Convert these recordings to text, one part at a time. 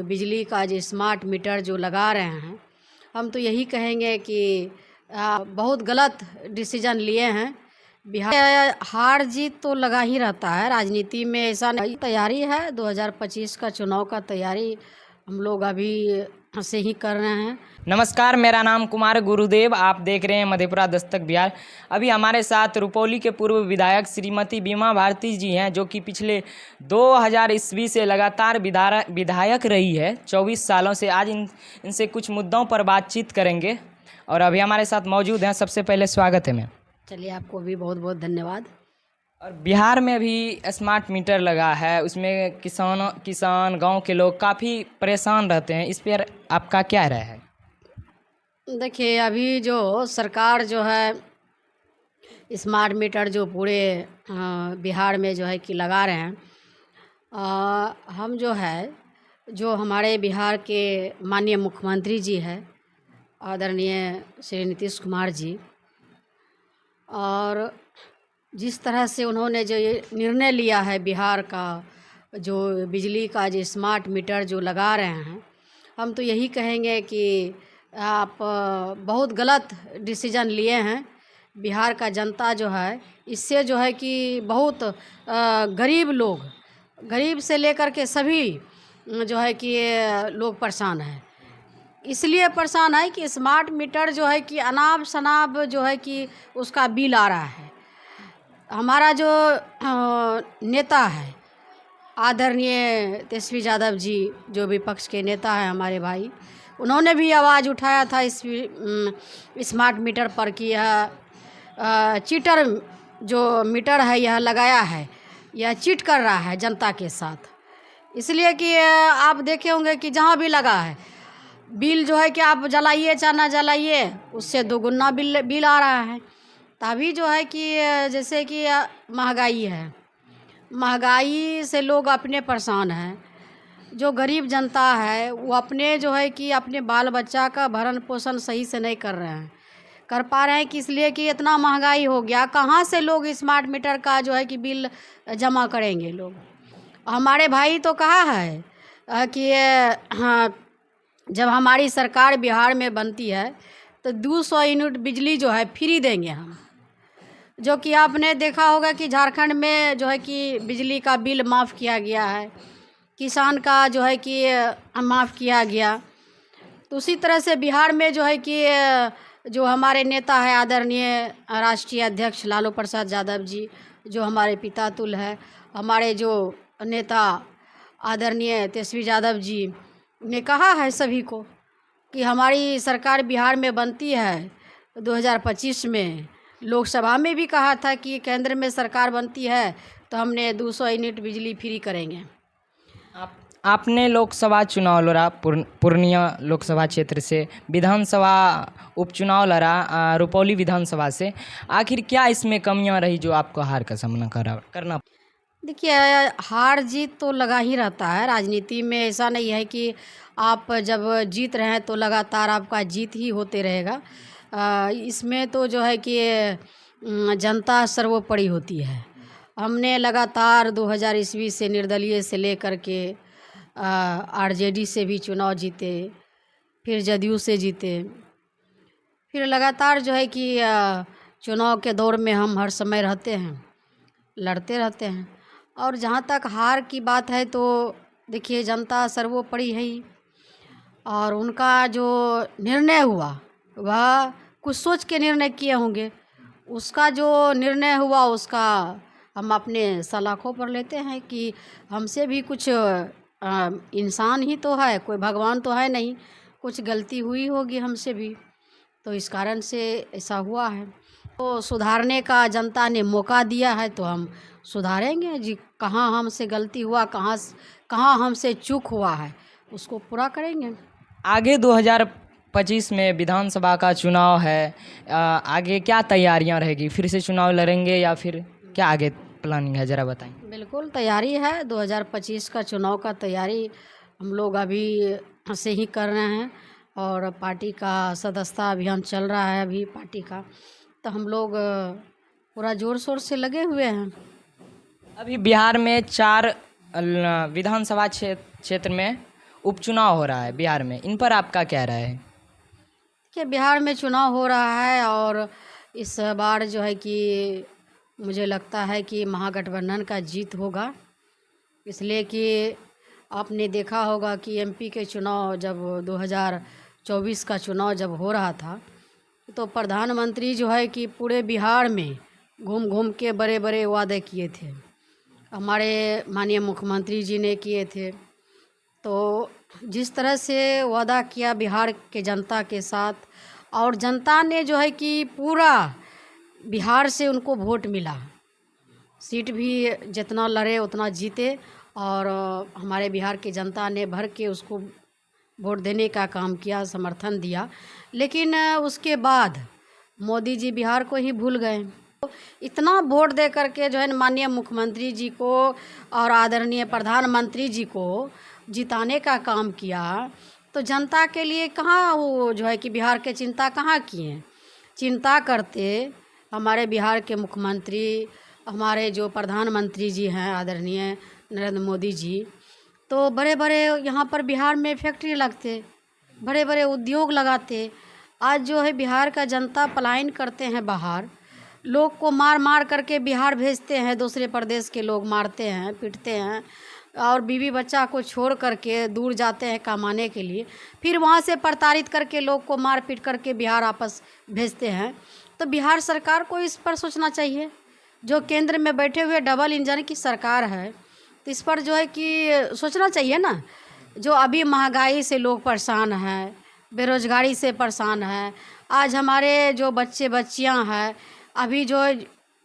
बिजली का जो स्मार्ट मीटर जो लगा रहे हैं, हम तो यही कहेंगे कि बहुत गलत डिसीजन लिए हैं। बिहार हार जीत तो लगा ही रहता है राजनीति में, ऐसा नहीं। तैयारी है 2025 का चुनाव का तैयारी हम लोग अभी से ही कर रहे हैं। नमस्कार, मेरा नाम कुमार गुरुदेव, आप देख रहे हैं मधेपुरा दस्तक बिहार। अभी हमारे साथ रुपौली के पूर्व विधायक श्रीमती बीमा भारती जी हैं, जो कि पिछले 2000 ईस्वी से लगातार विधायक रही है, 24 सालों से। आज इनसे कुछ मुद्दों पर बातचीत करेंगे और अभी हमारे साथ मौजूद हैं। सबसे पहले स्वागत है मैम। चलिए, आपको भी बहुत बहुत धन्यवाद। और बिहार में भी स्मार्ट मीटर लगा है, उसमें किसान गांव के लोग काफ़ी परेशान रहते हैं। इस पर आपका क्या राय है? देखिए, अभी जो सरकार जो है स्मार्ट मीटर जो पूरे बिहार में जो है कि लगा रहे हैं, हम जो है जो हमारे बिहार के माननीय मुख्यमंत्री जी है आदरणीय श्री नीतीश कुमार जी, और जिस तरह से उन्होंने जो ये निर्णय लिया है बिहार का, जो बिजली का जो स्मार्ट मीटर जो लगा रहे हैं, हम तो यही कहेंगे कि आप बहुत गलत डिसीजन लिए हैं। बिहार का जनता जो है इससे जो है कि बहुत गरीब से लेकर के सभी जो है कि लोग परेशान हैं। इसलिए परेशान है कि स्मार्ट मीटर जो है कि अनाप शनाप जो है कि उसका बिल आ रहा है। हमारा जो नेता है आदरणीय तेजस्वी यादव जी, जो विपक्ष के नेता हैं हमारे भाई, उन्होंने भी आवाज़ उठाया था इस स्मार्ट मीटर पर कि यह चीटर जो मीटर है यह लगाया है, यह चीट कर रहा है जनता के साथ। इसलिए कि आप देखे होंगे कि जहाँ भी लगा है बिल जो है कि आप जलाइए चाहे ना जलाइए, उससे दोगुना बिल आ रहा है। तभी जो है कि जैसे कि महंगाई है, महंगाई से लोग अपने परेशान हैं। जो गरीब जनता है वो अपने जो है कि अपने बाल बच्चा का भरण पोषण सही से नहीं कर पा रहे हैं कि इसलिए कि इतना महंगाई हो गया, कहाँ से लोग स्मार्ट मीटर का जो है कि बिल जमा करेंगे लोग। हमारे भाई तो कहा है कि हाँ, जब हमारी सरकार बिहार में बनती है तो 200 यूनिट बिजली जो है फ्री देंगे हम। जो कि आपने देखा होगा कि झारखंड में जो है कि बिजली का बिल माफ़ किया गया है, किसान का जो है कि माफ़ किया गया। तो उसी तरह से बिहार में जो है कि जो हमारे नेता है आदरणीय राष्ट्रीय अध्यक्ष लालू प्रसाद यादव जी, जो हमारे पिता तुल है, हमारे जो नेता आदरणीय तेजस्वी यादव जी ने कहा है सभी को कि हमारी सरकार बिहार में बनती है 2025 में। लोकसभा में भी कहा था कि केंद्र में सरकार बनती है तो हमने 200 यूनिट बिजली फ्री करेंगे। आपने लोकसभा चुनाव लड़ा, पूर्णिया लोकसभा क्षेत्र से विधानसभा उपचुनाव लड़ा रुपौली विधानसभा से। आखिर क्या इसमें कमियां रही जो आपको हार का सामना करना? देखिए, हार जीत तो लगा ही रहता है राजनीति में। ऐसा नहीं है कि आप जब जीत रहे हैं तो लगातार आपका जीत ही होते रहेगा। इसमें तो जो है कि जनता सर्वोपरि होती है। हमने लगातार 2000 ईस्वी से निर्दलीय से लेकर के आरजेडी से भी चुनाव जीते, फिर जदयू से जीते, फिर लगातार जो है कि चुनाव के दौर में हम हर समय रहते हैं, लड़ते रहते हैं। और जहाँ तक हार की बात है तो देखिए, जनता सर्वोपरि है ही, और उनका जो निर्णय हुआ वह कुछ सोच के निर्णय किए होंगे। उसका जो निर्णय हुआ उसका हम अपने सलाखों पर लेते हैं कि हमसे भी कुछ इंसान ही तो है, कोई भगवान तो है नहीं, कुछ गलती हुई होगी हमसे भी, तो इस कारण से ऐसा हुआ है। तो सुधारने का जनता ने मौका दिया है तो हम सुधारेंगे जी। कहाँ हमसे गलती हुआ, कहाँ हमसे चूक हुआ है, उसको पूरा करेंगे। आगे 2025 में विधानसभा का चुनाव है, आगे क्या तैयारियां रहेगी? फिर से चुनाव लड़ेंगे या फिर क्या आगे प्लानिंग है, ज़रा बताएं। बिल्कुल तैयारी है, 2025 का चुनाव का तैयारी हम लोग अभी से ही कर रहे हैं, और पार्टी का सदस्यता अभियान चल रहा है अभी पार्टी का, तो हम लोग पूरा ज़ोर शोर से लगे हुए हैं। अभी बिहार में 4 विधानसभा क्षेत्र में उपचुनाव हो रहा है बिहार में, इन पर आपका क्या राय है? कि बिहार में चुनाव हो रहा है और इस बार जो है कि मुझे लगता है कि महागठबंधन का जीत होगा। इसलिए कि आपने देखा होगा कि एमपी के चुनाव जब 2024 का चुनाव जब हो रहा था तो प्रधानमंत्री जो है कि पूरे बिहार में घूम घूम के बड़े बड़े वादे किए थे, हमारे माननीय मुख्यमंत्री जी ने किए थे। तो जिस तरह से वादा किया बिहार के जनता के साथ, और जनता ने जो है कि पूरा बिहार से उनको वोट मिला, सीट भी जितना लड़े उतना जीते, और हमारे बिहार की जनता ने भर के उसको वोट देने का काम किया, समर्थन दिया। लेकिन उसके बाद मोदी जी बिहार को ही भूल गए। इतना वोट दे करके जो है माननीय मुख्यमंत्री जी को और आदरणीय प्रधानमंत्री जी को जिताने का काम किया, तो जनता के लिए कहाँ वो जो है कि बिहार के चिंता कहाँ किए। चिंता करते हमारे बिहार के मुख्यमंत्री, हमारे जो प्रधानमंत्री जी हैं आदरणीय नरेंद्र मोदी जी, तो बड़े बड़े यहाँ पर बिहार में फैक्ट्री लगते, बड़े बड़े उद्योग लगाते। आज जो है बिहार का जनता पलायन करते हैं बाहर, लोग को मार मार करके बिहार भेजते हैं, दूसरे प्रदेश के लोग मारते हैं, पीटते हैं, और बीवी बच्चा को छोड़ करके दूर जाते हैं कमाने के लिए, फिर वहाँ से प्रताड़ित करके लोग को मार पीट करके बिहार वापस भेजते हैं। तो बिहार सरकार को इस पर सोचना चाहिए। जो केंद्र में बैठे हुए डबल इंजन की सरकार है, तो इस पर जो है कि सोचना चाहिए ना। जो अभी महंगाई से लोग परेशान हैं, बेरोजगारी से परेशान हैं, आज हमारे जो बच्चे बच्चियां हैं, अभी जो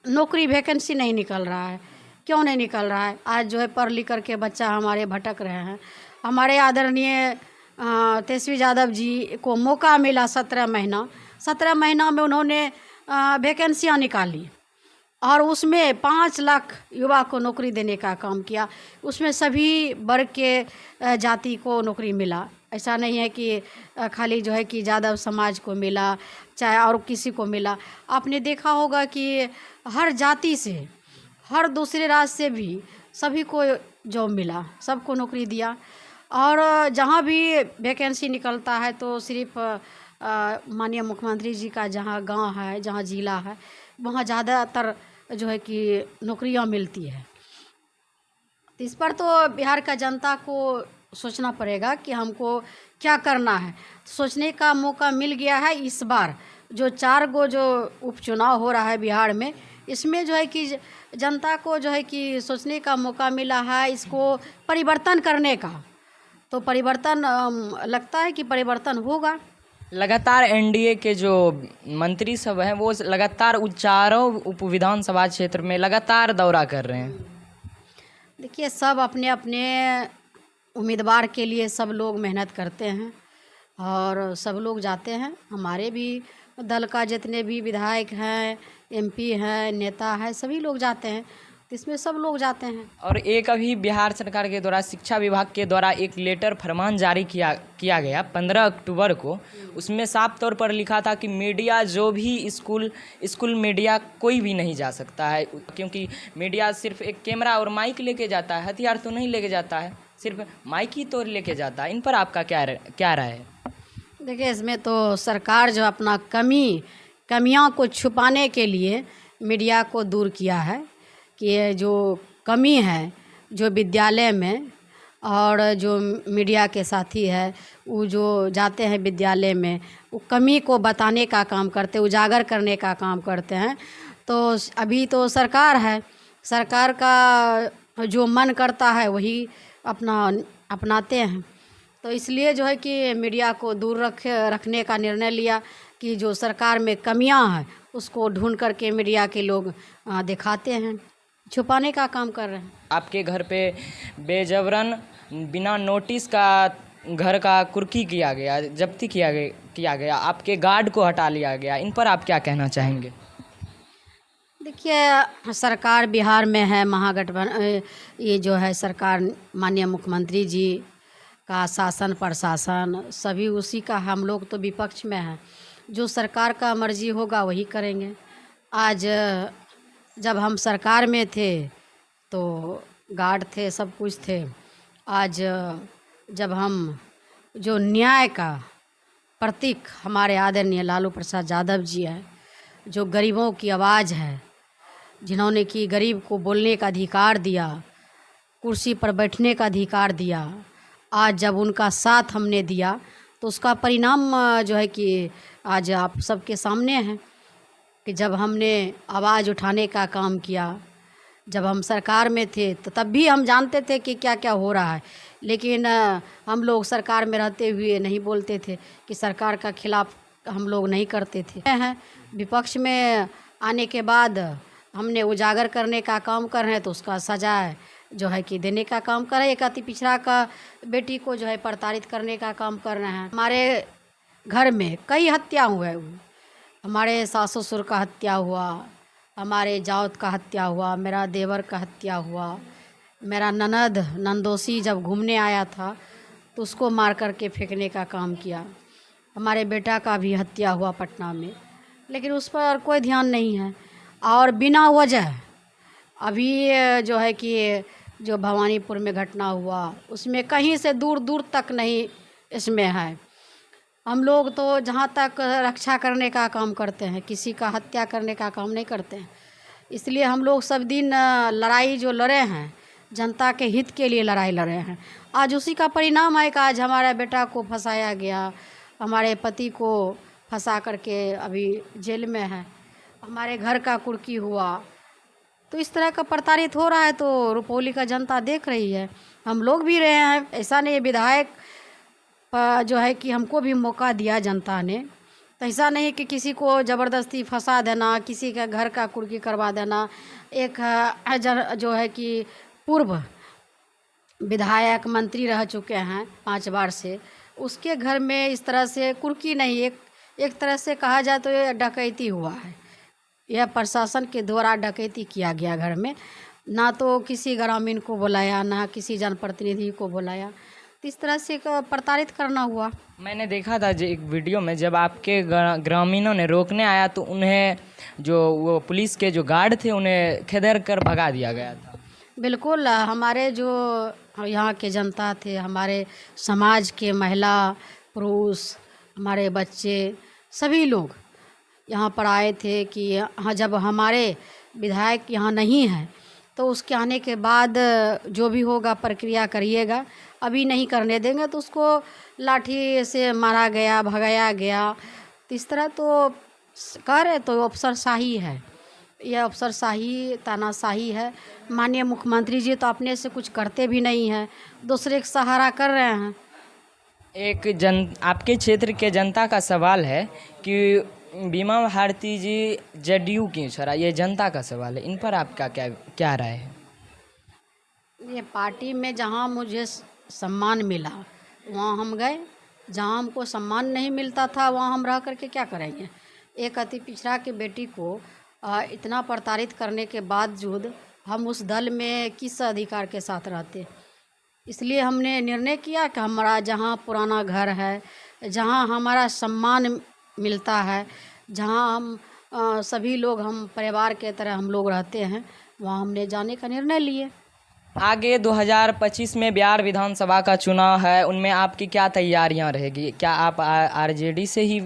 नौकरी वैकेंसी नहीं निकल रहा है। क्यों नहीं निकल रहा है? आज जो है पढ़ लिख करके बच्चा हमारे भटक रहे हैं। हमारे आदरणीय तेजस्वी यादव जी को मौका मिला 17 महीना में उन्होंने वैकेंसियाँ निकाली और उसमें 5 लाख युवा को नौकरी देने का काम किया। उसमें सभी वर्ग के जाति को नौकरी मिला। ऐसा नहीं है कि खाली जो है कि यादव समाज को मिला, चाहे और किसी को मिला। आपने देखा होगा कि हर जाति से, हर दूसरे राज्य से भी सभी को जॉब मिला, सबको नौकरी दिया। और जहाँ भी वैकेंसी निकलता है तो सिर्फ माननीय मुख्यमंत्री जी का जहाँ गांव है, जहाँ जिला है, वहाँ ज़्यादातर जो है कि नौकरियां मिलती है। तो इस पर तो बिहार का जनता को सोचना पड़ेगा कि हमको क्या करना है। सोचने का मौका मिल गया है। इस बार जो 4 गो जो उपचुनाव हो रहा है बिहार में, इसमें जो है कि जनता को जो है कि सोचने का मौका मिला है, इसको परिवर्तन करने का। तो परिवर्तन लगता है कि परिवर्तन होगा। लगातार एनडीए के जो मंत्री सब हैं वो लगातार चारों उप विधानसभा क्षेत्र में लगातार दौरा कर रहे हैं। देखिए, सब अपने अपने उम्मीदवार के लिए सब लोग मेहनत करते हैं और सब लोग जाते हैं। हमारे भी दल का जितने भी विधायक हैं, एमपी हैं, नेता हैं, सभी लोग जाते हैं। तो इसमें सब लोग जाते हैं। और एक अभी बिहार सरकार के द्वारा शिक्षा विभाग के द्वारा एक लेटर फरमान जारी किया गया 15 अक्टूबर को। उसमें साफ तौर पर लिखा था कि मीडिया जो भी स्कूल मीडिया कोई भी नहीं जा सकता है, क्योंकि मीडिया सिर्फ एक कैमरा और माइक लेके जाता है, हथियार तो नहीं लेके जाता है, सिर्फ माइक ही तो लेके जाता है। इन पर आपका क्या राय है? देखिए, इसमें तो सरकार जो अपना कमियां को छुपाने के लिए मीडिया को दूर किया है कि ये जो कमी है जो विद्यालय में, और जो मीडिया के साथी है वो जो जाते हैं विद्यालय में, वो कमी को बताने का काम करते, उजागर करने का काम करते हैं। तो अभी तो सरकार है, सरकार का जो मन करता है वही अपनाते हैं। तो इसलिए जो है कि मीडिया को दूर रखने का निर्णय लिया कि जो सरकार में कमियां हैं उसको ढूंढ करके मीडिया के लोग दिखाते हैं, छुपाने का काम कर रहे हैं। आपके घर पे बेजबरन बिना नोटिस का घर का कुर्की किया गया, जब्ती किया गया, आपके गार्ड को हटा लिया गया, इन पर आप क्या कहना चाहेंगे? देखिए, सरकार बिहार में है महागठबंधन, ये जो है सरकार माननीय मुख्यमंत्री जी का शासन प्रशासन सभी उसी का, हम लोग तो विपक्ष में हैं। जो सरकार का मर्जी होगा वही करेंगे। आज जब हम सरकार में थे तो गार्ड थे, सब कुछ थे। आज जब हम जो न्याय का प्रतीक हमारे आदरणीय लालू प्रसाद यादव जी है, जो गरीबों की आवाज़ है, जिन्होंने कि गरीब को बोलने का अधिकार दिया, कुर्सी पर बैठने का अधिकार दिया, आज जब उनका साथ हमने दिया तो उसका परिणाम जो है कि आज आप सबके सामने है कि जब हमने आवाज़ उठाने का काम किया, जब हम सरकार में थे तो तब भी हम जानते थे कि क्या क्या हो रहा है, लेकिन हम लोग सरकार में रहते हुए नहीं बोलते थे कि सरकार का खिलाफ हम लोग नहीं करते थे। हैं विपक्ष में आने के बाद हमने उजागर करने का काम कर रहे हैं तो उसका सजा जो है कि देने का काम कर रहे हैं। एक अति पिछड़ा का बेटी को जो है प्रताड़ित करने का काम कर रहे हैं। हमारे घर में कई हत्या हुए, हमारे सास ससुर का हत्या हुआ, हमारे जावत का हत्या हुआ, मेरा देवर का हत्या हुआ, मेरा नंदोसी जब घूमने आया था तो उसको मार करके फेंकने का काम किया, हमारे बेटा का भी हत्या हुआ पटना में, लेकिन उस पर कोई ध्यान नहीं है। और बिना वजह अभी जो है कि जो भवानीपुर में घटना हुआ उसमें कहीं से दूर दूर तक नहीं इसमें है। हम लोग तो जहाँ तक रक्षा करने का काम करते हैं, किसी का हत्या करने का काम नहीं करते हैं। इसलिए हम लोग सब दिन लड़ाई जो लड़े हैं, जनता के हित के लिए लड़ाई लड़े हैं। आज उसी का परिणाम है कि आज हमारे बेटा को फंसाया गया, हमारे पति को फंसा करके अभी जेल में है, हमारे घर का कुर्की हुआ। तो इस तरह का प्रताड़ित हो रहा है तो रुपौली का जनता देख रही है, हम लोग भी रहे हैं। ऐसा नहीं विधायक जो है कि हमको भी मौका दिया जनता ने, तो ऐसा नहीं कि किसी को ज़बरदस्ती फंसा देना, किसी का घर का कुर्की करवा देना। एक जो है कि पूर्व विधायक मंत्री रह चुके हैं 5 बार से, उसके घर में इस तरह से कुर्की नहीं, एक तरह से कहा जाए तो ये डकैती हुआ है। यह प्रशासन के द्वारा डकैती किया गया घर में, ना तो किसी ग्रामीण को बुलाया, ना किसी जनप्रतिनिधि को बुलाया, तो इस तरह से प्रताड़ित करना हुआ। मैंने देखा था जो एक वीडियो में जब आपके ग्रामीणों ने रोकने आया तो उन्हें जो वो पुलिस के जो गार्ड थे उन्हें खदेड़ कर भगा दिया गया था। बिल्कुल, हमारे जो यहाँ के जनता थे, हमारे समाज के महिला पुरुष, हमारे बच्चे, सभी लोग यहाँ पर आए थे कि हाँ जब हमारे विधायक यहाँ नहीं है तो उसके आने के बाद जो भी होगा प्रक्रिया करिएगा, अभी नहीं करने देंगे। तो उसको लाठी से मारा गया, भगाया गया। तो इस तरह तो कह रहे तो अफसरशाही है, यह अफसरशाही तानाशाही है। माननीय मुख्यमंत्री जी तो अपने से कुछ करते भी नहीं हैं, दूसरे का सहारा कर रहे हैं। आपके क्षेत्र के जनता का सवाल है कि बीमा भारती जी जदयू क्यों छोड़ा, ये जनता का सवाल है, इन पर आपका क्या राय है? ये पार्टी में जहाँ मुझे सम्मान मिला वहाँ हम गए, जहाँ हमको सम्मान नहीं मिलता था वहाँ हम रह करके क्या करेंगे। एक अति पिछड़ा की बेटी को इतना प्रताड़ित करने के बावजूद हम उस दल में किस अधिकार के साथ रहते। इसलिए हमने निर्णय किया कि हमारा जहाँ पुराना घर है, जहाँ हमारा सम्मान मिलता है, जहाँ हम सभी लोग हम परिवार के तरह हम लोग रहते हैं, वहाँ हमने जाने का निर्णय लिए। आगे 2025 में बिहार विधानसभा का चुनाव है, उनमें आपकी क्या तैयारियां रहेगी? क्या आप आरजेडी से ही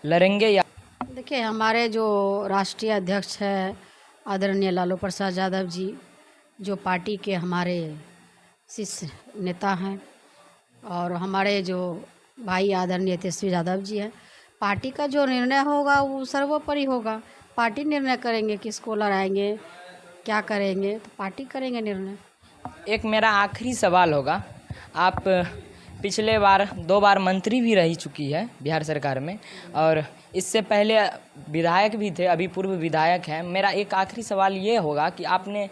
लड़ेंगे या? देखिए, हमारे जो राष्ट्रीय अध्यक्ष है आदरणीय लालू प्रसाद यादव जी, जो पार्टी के हमारे शीर्ष नेता हैं, और हमारे जो भाई आदरणीय तेजस्वी यादव जी हैं, पार्टी का जो निर्णय होगा वो सर्वोपरि होगा। पार्टी निर्णय करेंगे किसको लड़ाएंगे, क्या करेंगे, तो पार्टी करेंगे निर्णय। एक मेरा आखिरी सवाल होगा, आप पिछले बार 2 बार मंत्री भी रही चुकी है बिहार सरकार में और इससे पहले विधायक भी थे, अभी पूर्व विधायक हैं। मेरा एक आखिरी सवाल ये होगा कि आपने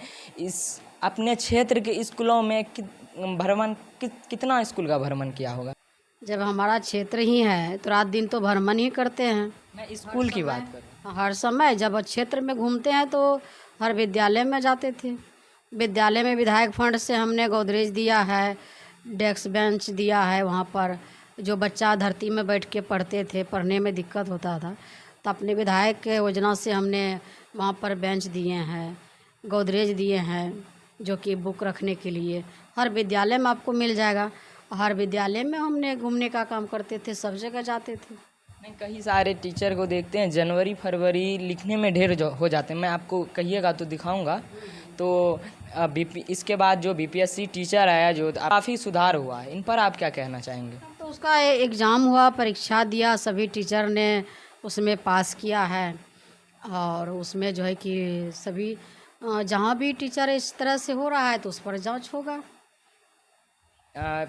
अपने क्षेत्र के स्कूलों में कितना स्कूल का भ्रमण किया होगा? जब हमारा क्षेत्र ही है तो रात दिन तो भ्रमण ही करते हैं। मैं स्कूल की बात कर रहा हूँ। हर समय जब क्षेत्र में घूमते हैं तो हर विद्यालय में जाते थे। विद्यालय में विधायक फंड से हमने गोदरेज दिया है, डेस्क बेंच दिया है। वहाँ पर जो बच्चा धरती में बैठ के पढ़ते थे, पढ़ने में दिक्कत होता था, तो अपने विधायक के योजना से हमने वहाँ पर बेंच दिए हैं, गोदरेज दिए हैं, जो कि बुक रखने के लिए हर विद्यालय में आपको मिल जाएगा। हर विद्यालय में हमने घूमने का काम करते थे, सब जगह जाते थे। नहीं, कई सारे टीचर को देखते हैं जनवरी फरवरी लिखने में ढेर हो जाते हैं। मैं आपको कहिएगा तो दिखाऊंगा। तो इसके बाद जो बीपीएससी टीचर आया जो काफ़ी सुधार हुआ है, इन पर आप क्या कहना चाहेंगे? तो उसका एग्ज़ाम हुआ, परीक्षा दिया, सभी टीचर ने उसमें पास किया है। और उसमें जो है कि सभी जहाँ भी टीचर इस तरह से हो रहा है तो उस पर जांच होगा।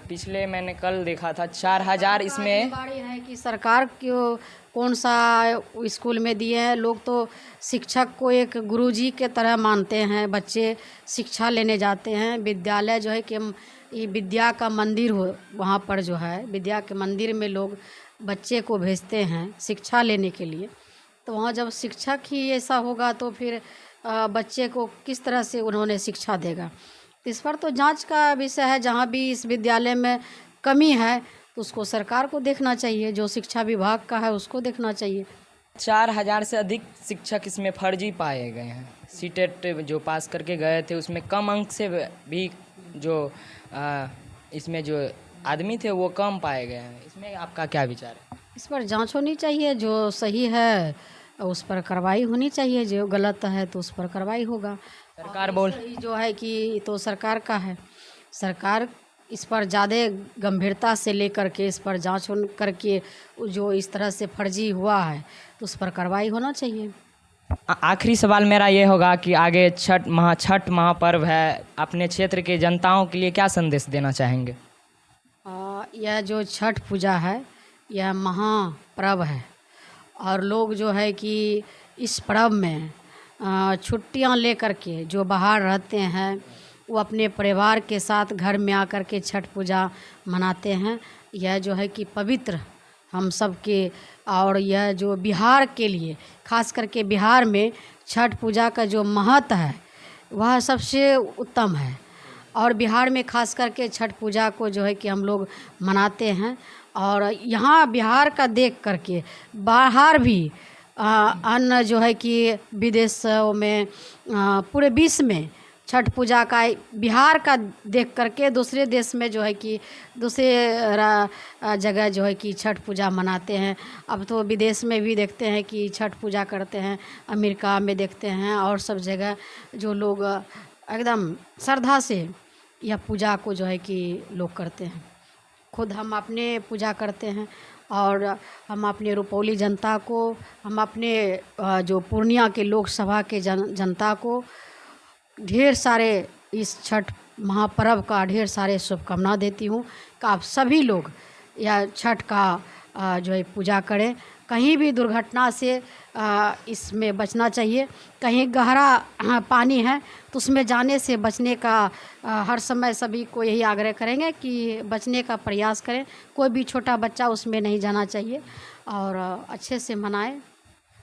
पिछले मैंने कल देखा था 4000 इसमें जिम्मेदारी है कि सरकार क्यों कौन सा स्कूल में दिए हैं। लोग तो शिक्षक को एक गुरुजी के तरह मानते हैं। बच्चे शिक्षा लेने जाते हैं, विद्यालय जो है कि ये विद्या का मंदिर हो, वहाँ पर जो है विद्या के मंदिर में लोग बच्चे को भेजते हैं शिक्षा लेने के लिए। तो वहाँ जब शिक्षक ही ऐसा होगा तो फिर बच्चे को किस तरह से उन्होंने शिक्षा देगा। इस पर तो जांच का विषय है। जहाँ भी इस विद्यालय में कमी है तो उसको सरकार को देखना चाहिए, जो शिक्षा विभाग का है उसको देखना चाहिए। 4000 से अधिक शिक्षक इसमें फर्जी पाए गए हैं। सीटेट जो पास करके गए थे उसमें कम अंक से भी जो इसमें जो आदमी थे वो कम पाए गए हैं। इसमें आपका क्या विचार है? इस पर जांच होनी चाहिए, जो सही है उस पर कार्रवाई होनी चाहिए, जो गलत है तो उस पर कार्रवाई होगा। सरकार बोल जो है कि तो सरकार का है, सरकार इस पर ज़्यादा गंभीरता से लेकर के इस पर जांच करके जो इस तरह से फर्जी हुआ है तो उस पर कार्रवाई होना चाहिए। आखिरी सवाल मेरा ये होगा कि आगे छठ महापर्व है, अपने क्षेत्र के जनताओं के लिए क्या संदेश देना चाहेंगे? यह जो छठ पूजा है यह महापर्व है और लोग जो है कि इस पर्व में छुट्टियां लेकर के जो बाहर रहते हैं वो अपने परिवार के साथ घर में आकर के छठ पूजा मनाते हैं। यह जो है कि पवित्र हम सब के, और यह जो बिहार के लिए खास करके बिहार में छठ पूजा का जो महत्व है वह सबसे उत्तम है। और बिहार में खास करके छठ पूजा को जो है कि हम लोग मनाते हैं। और यहाँ बिहार का देख करके बाहर भी अन्य जो है कि विदेशों में पूरे विश्व में छठ पूजा का बिहार का देख करके दूसरे देश में जो है कि दूसरे जगह जो है कि छठ पूजा मनाते हैं। अब तो विदेश में भी देखते हैं कि छठ पूजा करते हैं, अमेरिका में देखते हैं और सब जगह जो लोग एकदम श्रद्धा से यह पूजा को जो है कि लोग करते हैं। खुद हम अपने पूजा करते हैं और हम अपने रुपौली जनता को, हम अपने जो पूर्णिया के लोकसभा के जनता को ढेर सारे इस छठ महापर्व का ढेर सारे शुभकामना देती हूँ कि आप सभी लोग यह छठ का जो है पूजा करें। कहीं भी दुर्घटना से इसमें बचना चाहिए। कहीं गहरा पानी है तो उसमें जाने से बचने का हर समय सभी को यही आग्रह करेंगे कि बचने का प्रयास करें। कोई भी छोटा बच्चा उसमें नहीं जाना चाहिए और अच्छे से मनाएं।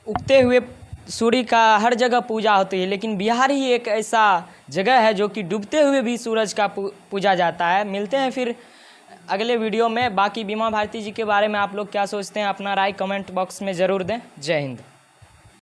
उगते हुए सूर्य का हर जगह पूजा होती है, लेकिन बिहार ही एक ऐसा जगह है जो कि डूबते हुए भी सूरज का पूजा जाता है। मिलते हैं फिर अगले वीडियो में। बाकी बीमा भारती जी के बारे में आप लोग क्या सोचते हैं, अपना राय कमेंट बॉक्स में ज़रूर दें। जय हिंद।